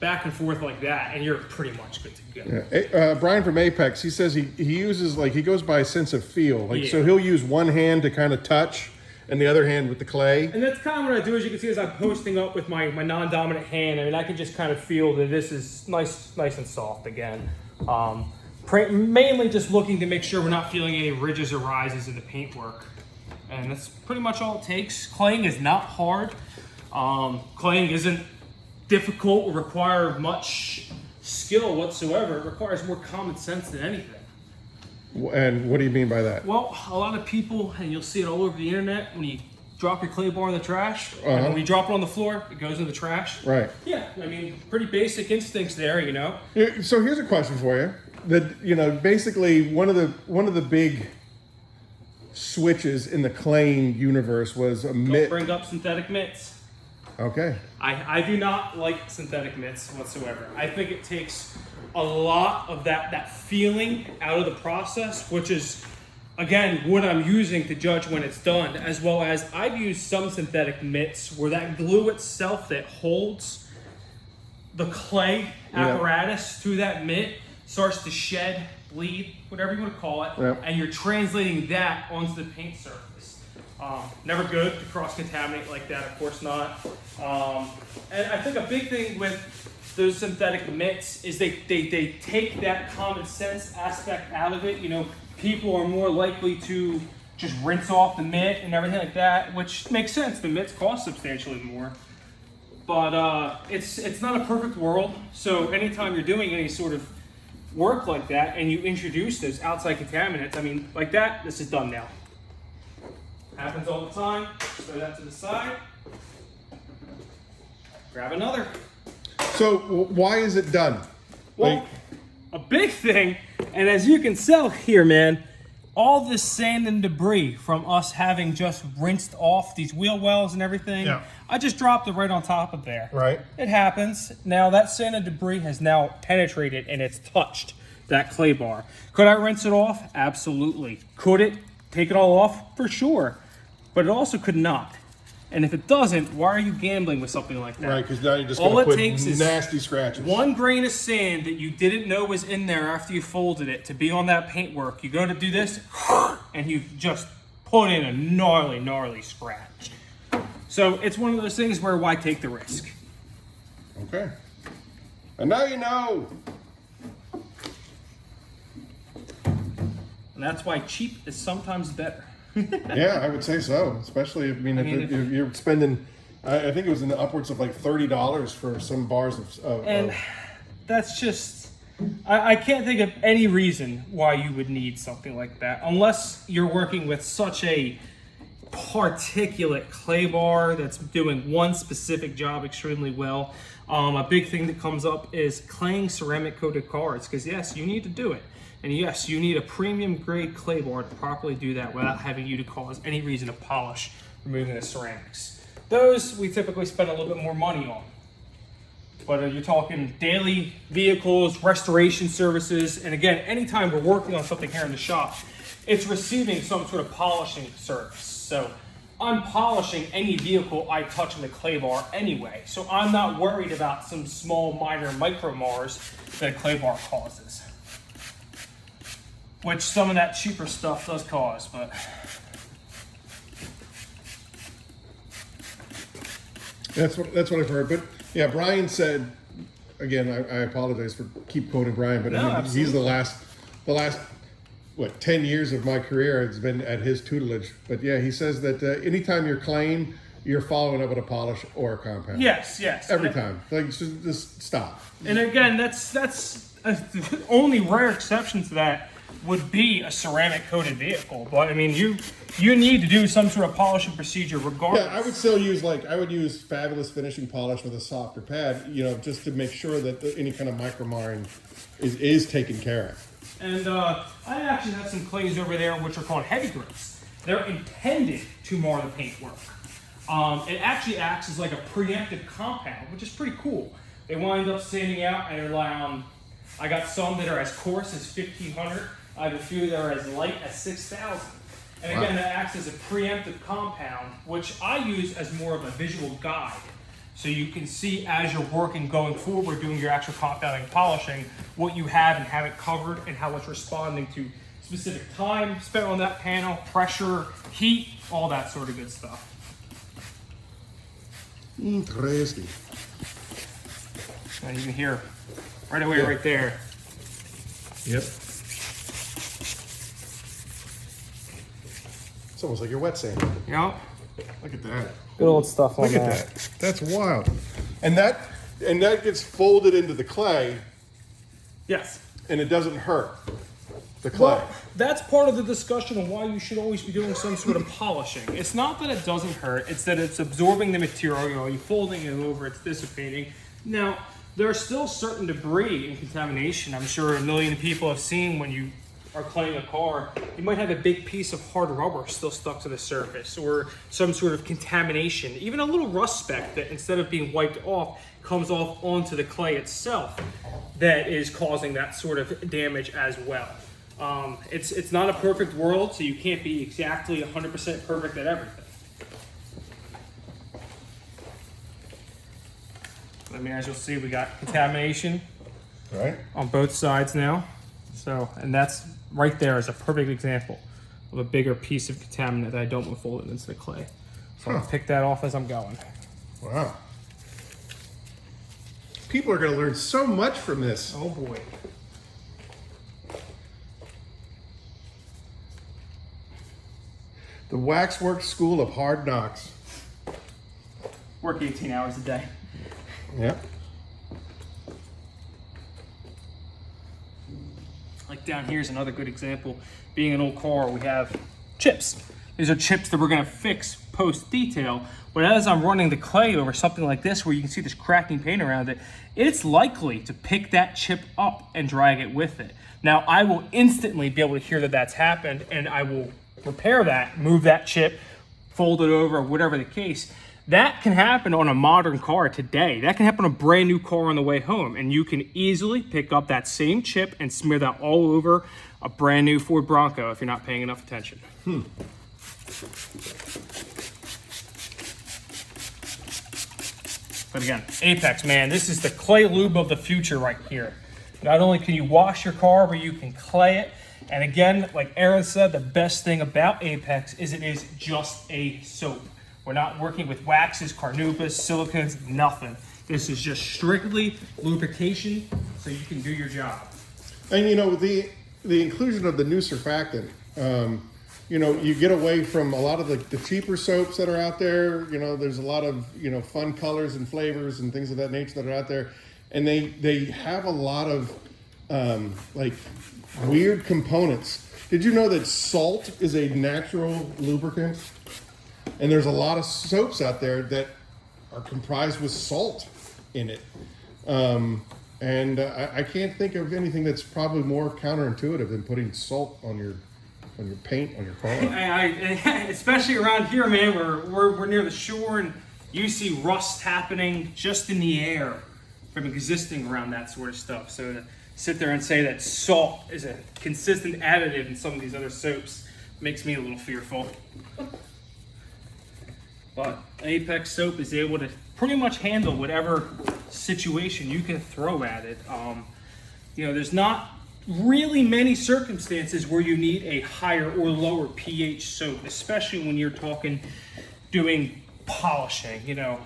back and forth like that, and you're pretty much good to go. Yeah. Brian from Apex, he says he uses, like, he goes by a sense of feel. Like, so he'll use one hand to kind of touch and the other hand with the clay. And that's kind of what I do, as you can see, as I'm posting up with my non-dominant hand. I mean, I can just kind of feel that this is nice and soft again. Mainly just looking to make sure we're not feeling any ridges or rises in the paintwork. And that's pretty much all it takes. Claying is not hard. Claying isn't difficult or require much skill whatsoever. It requires more common sense than anything. And what do you mean by that? Well, a lot of people, and you'll see it all over the internet, when you drop your clay bar in the trash, and when you drop it on the floor, it goes in the trash. Right. Yeah, I mean, pretty basic instincts there, you know. So here's a question for you. That, you know, basically one of the big switches in the claying universe was a mitt. Don't bring up synthetic mitts. Okay. I do not like synthetic mitts whatsoever. I think it takes a lot of that feeling out of the process, which is, again, what I'm using to judge when it's done, as well as I've used some synthetic mitts where that glue itself that holds the clay apparatus to that mitt starts to shed, bleed, whatever you want to call it, and you're translating that onto the paint surface. Never good to cross-contaminate like that, of course not. And I think a big thing with those synthetic mitts is they take that common sense aspect out of it. You know, people are more likely to just rinse off the mitt and everything like that, which makes sense. The mitts cost substantially more. But it's not a perfect world, so anytime you're doing any sort of work like that and you introduce those outside contaminants, I mean, like that, this is done now. Happens all the time. Throw that to the side. Grab another. So why is it done? Well, a big thing, and as you can tell here, man, all this sand and debris from us having just rinsed off these wheel wells and everything, I just dropped it right on top of there. Right. It happens. Now that sand and debris has now penetrated and it's touched that clay bar. Could I rinse it off? Absolutely. Could it take it all off? For sure. But it also could not. And if it doesn't, why are you gambling with something like that? Right, because now you're just going to put nasty scratches. One grain of sand that you didn't know was in there after you folded it to be on that paintwork. You go to do this, and you just put in a gnarly scratch. So it's one of those things where why take the risk? Okay. And now you know. And that's why cheap is sometimes better. Yeah, I would say so. Especially, if you're spending, I think it was in the upwards of like $30 for some bars of That's just, I can't think of any reason why you would need something like that, unless you're working with such a particulate clay bar that's doing one specific job extremely well. A big thing that comes up is claying ceramic coated cards, because yes, you need to do it. And yes, you need a premium grade clay bar to properly do that without having you to cause any reason to polish, removing the ceramics. Those we typically spend a little bit more money on. But you're talking daily vehicles, restoration services, and again, anytime we're working on something here in the shop, it's receiving some sort of polishing service. So I'm polishing any vehicle I touch in the clay bar anyway. So I'm not worried about some small minor micro mars that a clay bar causes. Which some of that cheaper stuff does cause, but. That's what I've heard. But yeah, Brian said, again, I apologize for keep quoting Brian, but No, he's the last, what, 10 years of my career has been at his tutelage. But yeah, he says that anytime you're claying, you're following up with a polish or a compound. Yes. Every time. Like, just stop. And again, that's the only rare exception to that would be a ceramic coated vehicle. But I mean, you need to do some sort of polishing procedure regardless. Yeah, I would still use I would use Fabulous finishing polish with a softer pad, just to make sure that any kind of micro marring is taken care of. And I actually have some clays over there which are called heavy grits. They're intended to mar the paintwork. It actually acts as like a preemptive compound, which is pretty cool. They wind up sanding out at around, I got some that are as coarse as 1500. I have a few that are as light as 6000. And again, that acts as a preemptive compound, which I use as more of a visual guide. So you can see as you're working going forward, doing your actual compounding, polishing, what you have and haven't covered and how it's responding to specific time spent on that panel, pressure, heat, all that sort of good stuff. Interesting. And you can hear right away right there. Yep. It's almost like you're wet sanding. Yep. Look at that. Good old stuff on Look at that. That's wild. And that gets folded into the clay. Yes. And it doesn't hurt the clay. Well, that's part of the discussion on why you should always be doing some sort of polishing. It's not that it doesn't hurt, it's that it's absorbing the material, you're folding it over, it's dissipating. Now, there's still certain debris and contamination I'm sure a million people have seen when you are cleaning a car. You might have a big piece of hard rubber still stuck to the surface, or some sort of contamination, even a little rust speck that instead of being wiped off, comes off onto the clay itself that is causing that sort of damage as well. It's not a perfect world, so you can't be exactly 100% perfect at everything. I mean, as you'll see, we got contamination on both sides now. So, and that's right there is a perfect example of a bigger piece of contaminant that I don't want to fold it into the clay. So I'll pick that off as I'm going. Wow. People are going to learn so much from this. Oh boy. The Wax Worxx School of Hard Knocks. Work 18 hours a day. Yep. Like down here is another good example. Being an old car, we have chips. These are chips that we're gonna fix post-detail. But as I'm running the clay over something like this, where you can see this cracking paint around it, it's likely to pick that chip up and drag it with it. Now, I will instantly be able to hear that that's happened, and I will repair that, move that chip, fold it over, whatever the case. That can happen on a modern car today. That can happen on a brand new car on the way home, and you can easily pick up that same chip and smear that all over a brand new Ford Bronco if you're not paying enough attention. But again, Apex, man, this is the clay lube of the future right here. Not only can you wash your car, but you can clay it. And again, like Aaron said, the best thing about Apex is it is just a soap. We're not working with waxes, carnauba, silicones, nothing. This is just strictly lubrication so you can do your job. And you know, the inclusion of the new surfactant, you know, you get away from a lot of the cheaper soaps that are out there. You know, there's a lot of, you know, fun colors and flavors and things of that nature that are out there. And they have a lot of like weird components. Did you know that salt is a natural lubricant? And there's a lot of soaps out there that are comprised with salt in it. I can't think of anything that's probably more counterintuitive than putting salt on your paint on your car. Especially around here, man, we're near the shore, and you see rust happening just in the air from existing around that sort of stuff. So to sit there and say that salt is a consistent additive in some of these other soaps makes me a little fearful. But Apex soap is able to pretty much handle whatever situation you can throw at it. You know, there's not really many circumstances where you need a higher or lower pH soap, especially when you're talking doing polishing. You know,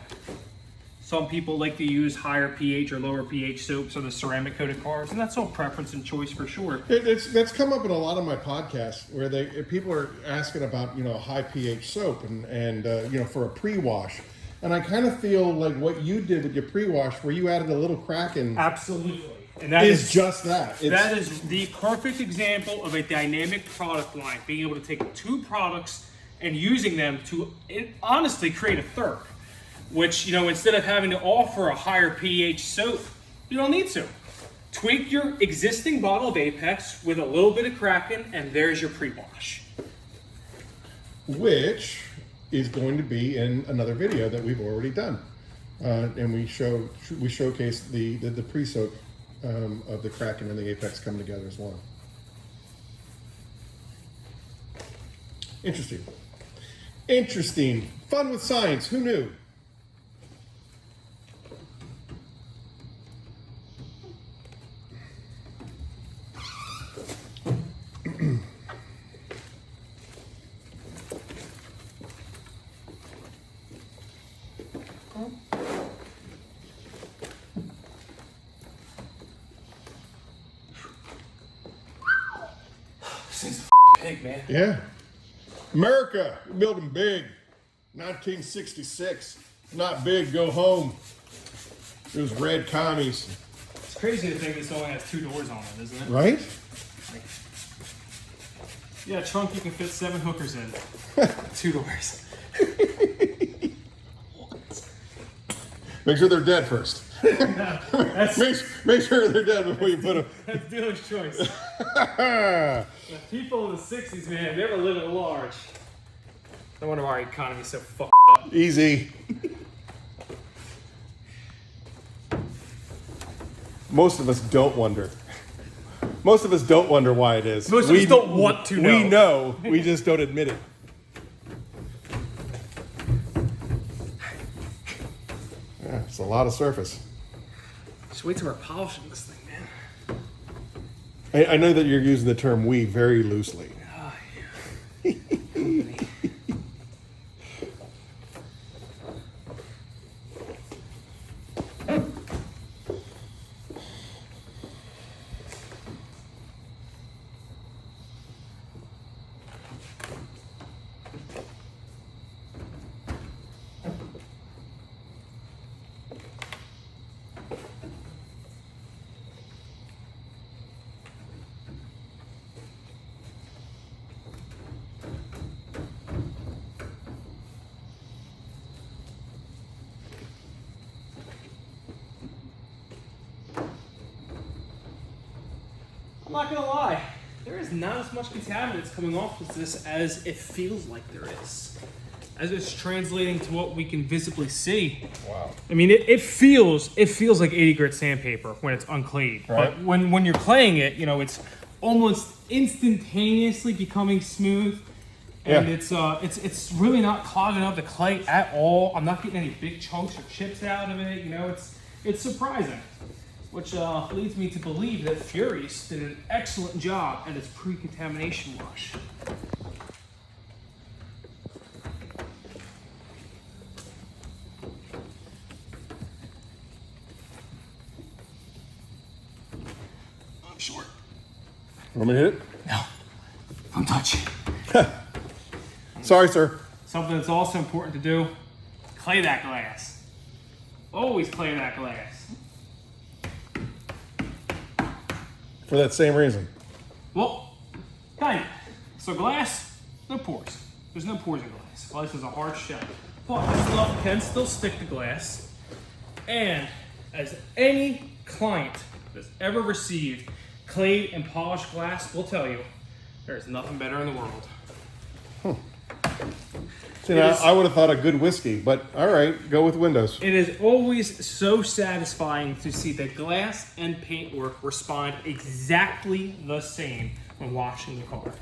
some people like to use higher pH or lower pH soaps on the ceramic coated cars, and that's all preference and choice for sure. That's come up in a lot of my podcasts where people are asking about, you know, high pH soap and you know, for a pre-wash. And I kind of feel like what you did with your pre-wash, where you added a little Kraken. Absolutely. And that is just that. That is the perfect example of a dynamic product line, being able to take two products and using them to honestly create a third. Which, you know, instead of having to offer a higher pH soap, you don't need to. Tweak your existing bottle of Apex with a little bit of Kraken, and there's your pre-wash. Which is going to be in another video that we've already done. And we showcase the Presoak of the Kraken and the Apex come together as one. Interesting. Interesting. Fun with science. Who knew? This big, man. Yeah. America, we're building big. 1966. Not big, go home. Those red commies. It's crazy to think this only has 2 doors on it, isn't it? Right? Like, yeah, trunk you can fit 7 hookers in. 2 doors. Make sure they're dead first. Make sure they're dead before you put them. That's dealer's choice. The people in the 60s, man, they were living large. No wonder our economy's so fucked up. Easy. Most of us don't wonder. Most of us don't wonder why it is. Most of us don't want to know. We know, we just don't admit it. Yeah, it's a lot of surface. Just wait till we're polishing this thing, man. I know that you're using the term "we" very loosely. Oh, yeah. I'm not gonna lie, there is not as much contaminants coming off of this as it feels like there is. As it's translating to what we can visibly see. Wow. I mean, it feels like 80 grit sandpaper when it's unclayed. Right. But when you're claying it, you know, it's almost instantaneously becoming smooth. And Yeah. it's really not clogging up the clay at all. I'm not getting any big chunks or chips out of it. You know, it's surprising. Which leads me to believe that Furies did an excellent job at its pre-contamination wash. I'm short. Want me to hit it? No. Don't touch. Sorry, sir. Something that's also important to do, clay that glass. Always clay that glass. For that same reason. Well, kind of. So glass, no pores. There's no pores in glass. Glass is a hard shell. But this stuff can still stick to glass. And as any client that's ever received clayed and polished glass will tell you, there's nothing better in the world. See, now, I would have thought a good whiskey, but all right, go with windows. It is always so satisfying to see the glass and paintwork respond exactly the same when washing the car.